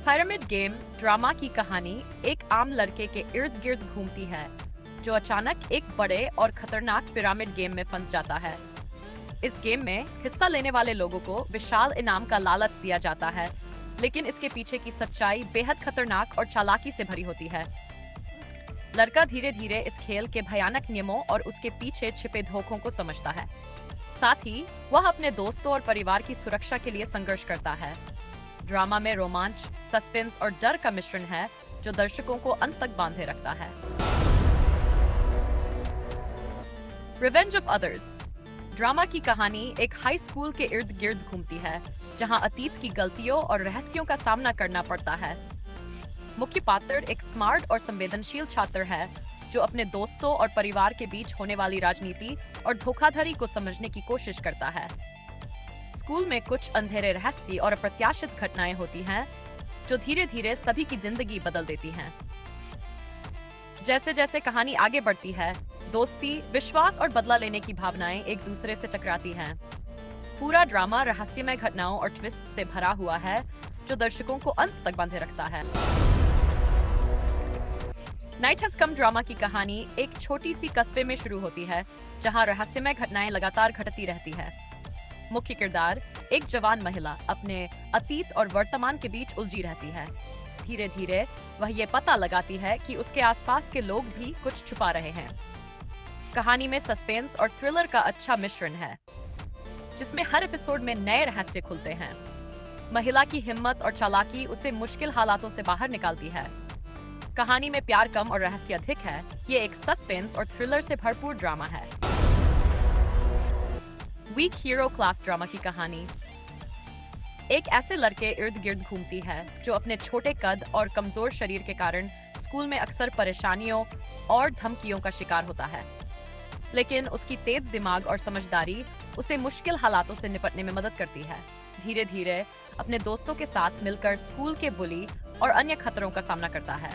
Pyramid game drama की कहानी एक आम लड़के के इर्द गिर्द घूमती है जो अचानक एक बड़े और खतरनाक पिरामिड गेम में फंस जाता है। इस गेम में हिस्सा लेने वाले लोगों को विशाल इनाम का लालच दिया जाता है, लेकिन इसके पीछे की सच्चाई बेहद खतरनाक और चालाकी से भरी होती है। लड़का धीरे धीरे इस खेल के भयानक नियमों और उसके पीछे छिपे धोखों को समझता है। साथ ही वह अपने दोस्तों और परिवार की सुरक्षा के लिए संघर्ष करता है। ड्रामा में रोमांच, सस्पेंस और डर का मिश्रण है जो दर्शकों को अंत तक बांधे रखता है। रिवेंज ऑफ अदर्स ड्रामा की कहानी एक हाई स्कूल के इर्द गिर्द घूमती है, जहां अतीत की गलतियों और रहस्यों का सामना करना पड़ता है। मुख्य पात्र एक स्मार्ट और संवेदनशील छात्र है जो अपने दोस्तों और परिवार के बीच होने वाली राजनीति और धोखाधड़ी को समझने की कोशिश करता है। स्कूल में कुछ अंधेरे रहस्य और अप्रत्याशित घटनाएं होती हैं जो धीरे धीरे सभी की जिंदगी बदल देती हैं। जैसे जैसे कहानी आगे बढ़ती है, दोस्ती, विश्वास और बदला लेने की भावनाएं एक दूसरे से टकराती हैं। पूरा ड्रामा रहस्यमय घटनाओं और ट्विस्ट से भरा हुआ है जो दर्शकों को अंत तक बांधे रखता है। नाइट हैज कम ड्रामा की कहानी एक छोटी सी कस्बे में शुरू होती है जहां रहस्यमय घटनाएं लगातार घटती रहती है। मुख्य किरदार एक जवान महिला अपने अतीत और वर्तमान के बीच उलझी रहती है। धीरे धीरे वह ये पता लगाती है कि उसके आसपास के लोग भी कुछ छुपा रहे हैं। कहानी में सस्पेंस और थ्रिलर का अच्छा मिश्रण है, जिसमें हर एपिसोड में नए रहस्य खुलते हैं। महिला की हिम्मत और चालाकी उसे मुश्किल हालातों से बाहर निकालती है। कहानी में प्यार कम और रहस्य अधिक है। ये एक सस्पेंस और थ्रिलर से भरपूर ड्रामा है। वीक हीरो क्लास ड्रामा की कहानी एक ऐसे लड़के इर्द गिर्द घूमती है जो अपने छोटे कद और कमजोर शरीर के कारण स्कूल में अक्सर परेशानियों और धमकियों का शिकार होता है। लेकिन उसकी तेज दिमाग और समझदारी उसे मुश्किल हालातों से निपटने में मदद करती है। धीरे धीरे अपने दोस्तों के साथ मिलकर स्कूल के बुली और अन्य खतरों का सामना करता है।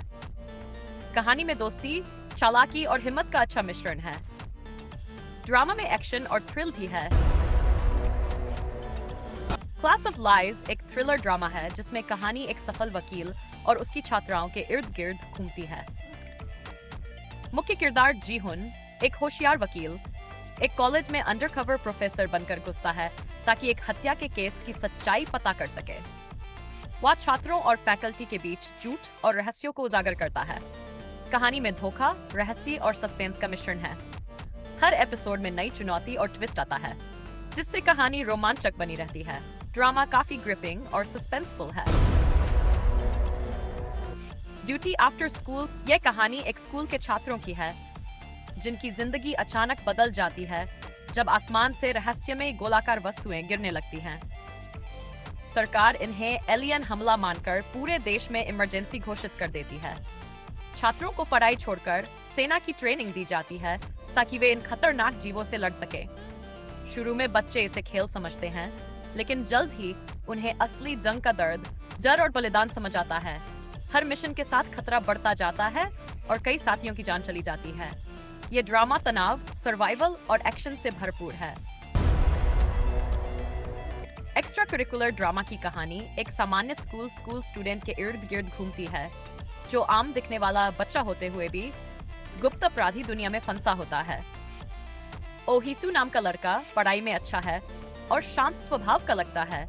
कहानी में दोस्ती, चालाकी और हिम्मत का अच्छा मिश्रण है। ड्रामा में एक्शन और थ्रिल भी है। क्लास ऑफ लाइज एक थ्रिलर ड्रामा है जिसमें कहानी एक सफल वकील और उसकी छात्राओं के इर्द गिर्द घूमती है। मुख्य किरदार जीहुन एक होशियार वकील एक कॉलेज में अंडरकवर प्रोफेसर बनकर घुसता है ताकि एक हत्या के केस की सच्चाई पता कर सके। वह छात्रों और फैकल्टी के बीच झूठ और रहस्यों को उजागर करता है। कहानी में धोखा, रहस्य और सस्पेंस का मिश्रण है। हर एपिसोड में नई चुनौती और ट्विस्ट आता है, जिससे कहानी रोमांचक बनी रहती है। ड्रामा काफी ग्रिपिंग और सस्पेंसफुल है। ड्यूटी आफ्टर स्कूल यह कहानी एक स्कूल के छात्रों की है जिनकी जिंदगी अचानक बदल जाती है जब आसमान से रहस्यमय गोलाकार वस्तुएं गिरने लगती हैं। सरकार इन्हें एलियन हमला मानकर पूरे देश में इमरजेंसी घोषित कर देती है। छात्रों को पढ़ाई छोड़कर सेना की ट्रेनिंग दी जाती है ताकि वे इन खतरनाक जीवों से लड़ सके। शुरू में बच्चे इसे खेल समझते हैं, लेकिन जल्द ही उन्हें असली जंग का दर्द, डर और बलिदान समझ आता है। हर मिशन के साथ खतरा बढ़ता जाता है और कई साथियों की जान चली जाती है। ये ड्रामा तनाव, सर्वाइवल और एक्शन से भरपूर है। एक्स्ट्रा करिकुलर ड्रामा की कहानी एक सामान्य स्कूल स्टूडेंट के इर्द गिर्द घूमती है जो आम दिखने वाला बच्चा होते हुए भी गुप्त अपराधी दुनिया में फंसा होता है। ओहिसु नाम का लड़का पढ़ाई में अच्छा है और शांत स्वभाव का लगता है,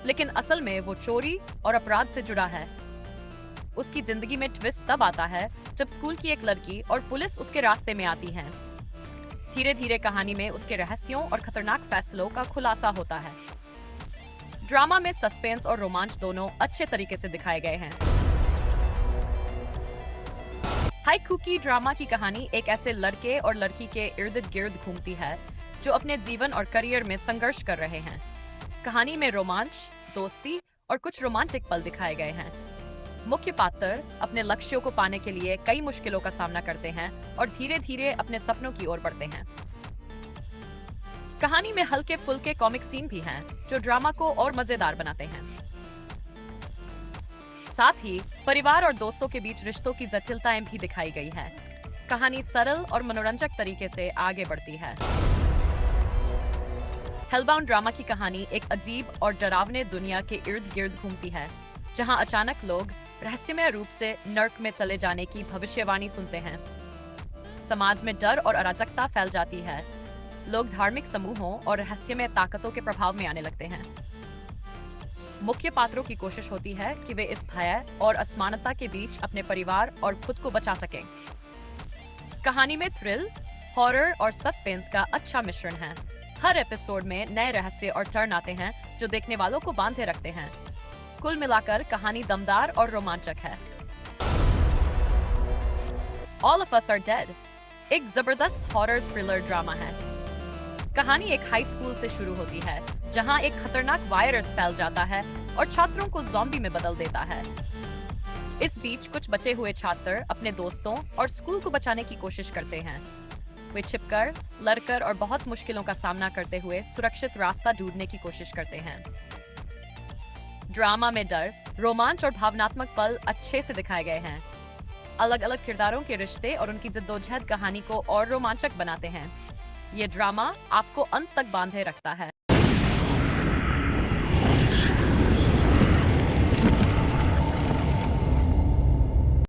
लेकिन असल में वो चोरी और अपराध से जुड़ा है। उसकी जिंदगी में ट्विस्ट तब आता है जब स्कूल की एक लड़की और पुलिस उसके रास्ते में आती हैं। धीरे धीरे कहानी में उसके रहस्यों और खतरनाक फैसलों का खुलासा होता है। ड्रामा में सस्पेंस और रोमांच दोनों अच्छे तरीके से दिखाए गए हैं। हाईकुकी ड्रामा की कहानी एक ऐसे लड़के और लड़की के इर्द गिर्द घूमती है जो अपने जीवन और करियर में संघर्ष कर रहे हैं। कहानी में रोमांच, दोस्ती और कुछ रोमांटिक पल दिखाए गए हैं। मुख्य पात्र अपने लक्ष्यों को पाने के लिए कई मुश्किलों का सामना करते हैं और धीरे धीरे अपने सपनों की ओर बढ़ते हैं। कहानी में हल्के फुल्के कॉमिक सीन भी हैं जो ड्रामा को और मजेदार बनाते हैं। साथ ही परिवार और दोस्तों के बीच रिश्तों की जटिलताएं भी दिखाई गई है। कहानी सरल और मनोरंजक तरीके से आगे बढ़ती है। हेलबाउंड ड्रामा की कहानी एक अजीब और डरावने दुनिया के इर्द गिर्द घूमती है जहां अचानक लोग रहस्यमय रूप से नर्क में चले जाने की भविष्यवाणी सुनते हैं। समाज में डर और अराजकता फैल जाती है। लोग धार्मिक समूहों और रहस्यमय ताकतों के प्रभाव में आने लगते हैं। मुख्य पात्रों की कोशिश होती है कि वे इस भय और असमानता के बीच अपने परिवार और खुद को बचा सकें। कहानी में थ्रिल, हॉरर और सस्पेंस का अच्छा मिश्रण है। हर एपिसोड में नए रहस्य और टर्न आते हैं जो देखने वालों को बांधे रखते हैं। कुल मिलाकर कहानी दमदार और रोमांचक है। All of us are dead एक जबरदस्त हॉरर थ्रिलर ड्रामा है। कहानी एक हाई स्कूल से शुरू होती है जहां एक खतरनाक वायरस फैल जाता है और छात्रों को ज़ॉम्बी में बदल देता है। इस बीच कुछ बचे हुए छात्र अपने दोस्तों और स्कूल को बचाने की कोशिश करते हैं। वे छिपकर, लड़कर और बहुत मुश्किलों का सामना करते हुए सुरक्षित रास्ता ढूंढने की कोशिश करते हैं। ड्रामा में डर, रोमांच और भावनात्मक पल अच्छे से दिखाए गए हैं। अलग अलग किरदारों के रिश्ते और उनकी जद्दोजहद कहानी को और रोमांचक बनाते हैं। ये ड्रामा आपको अंत तक बांधे रखता है।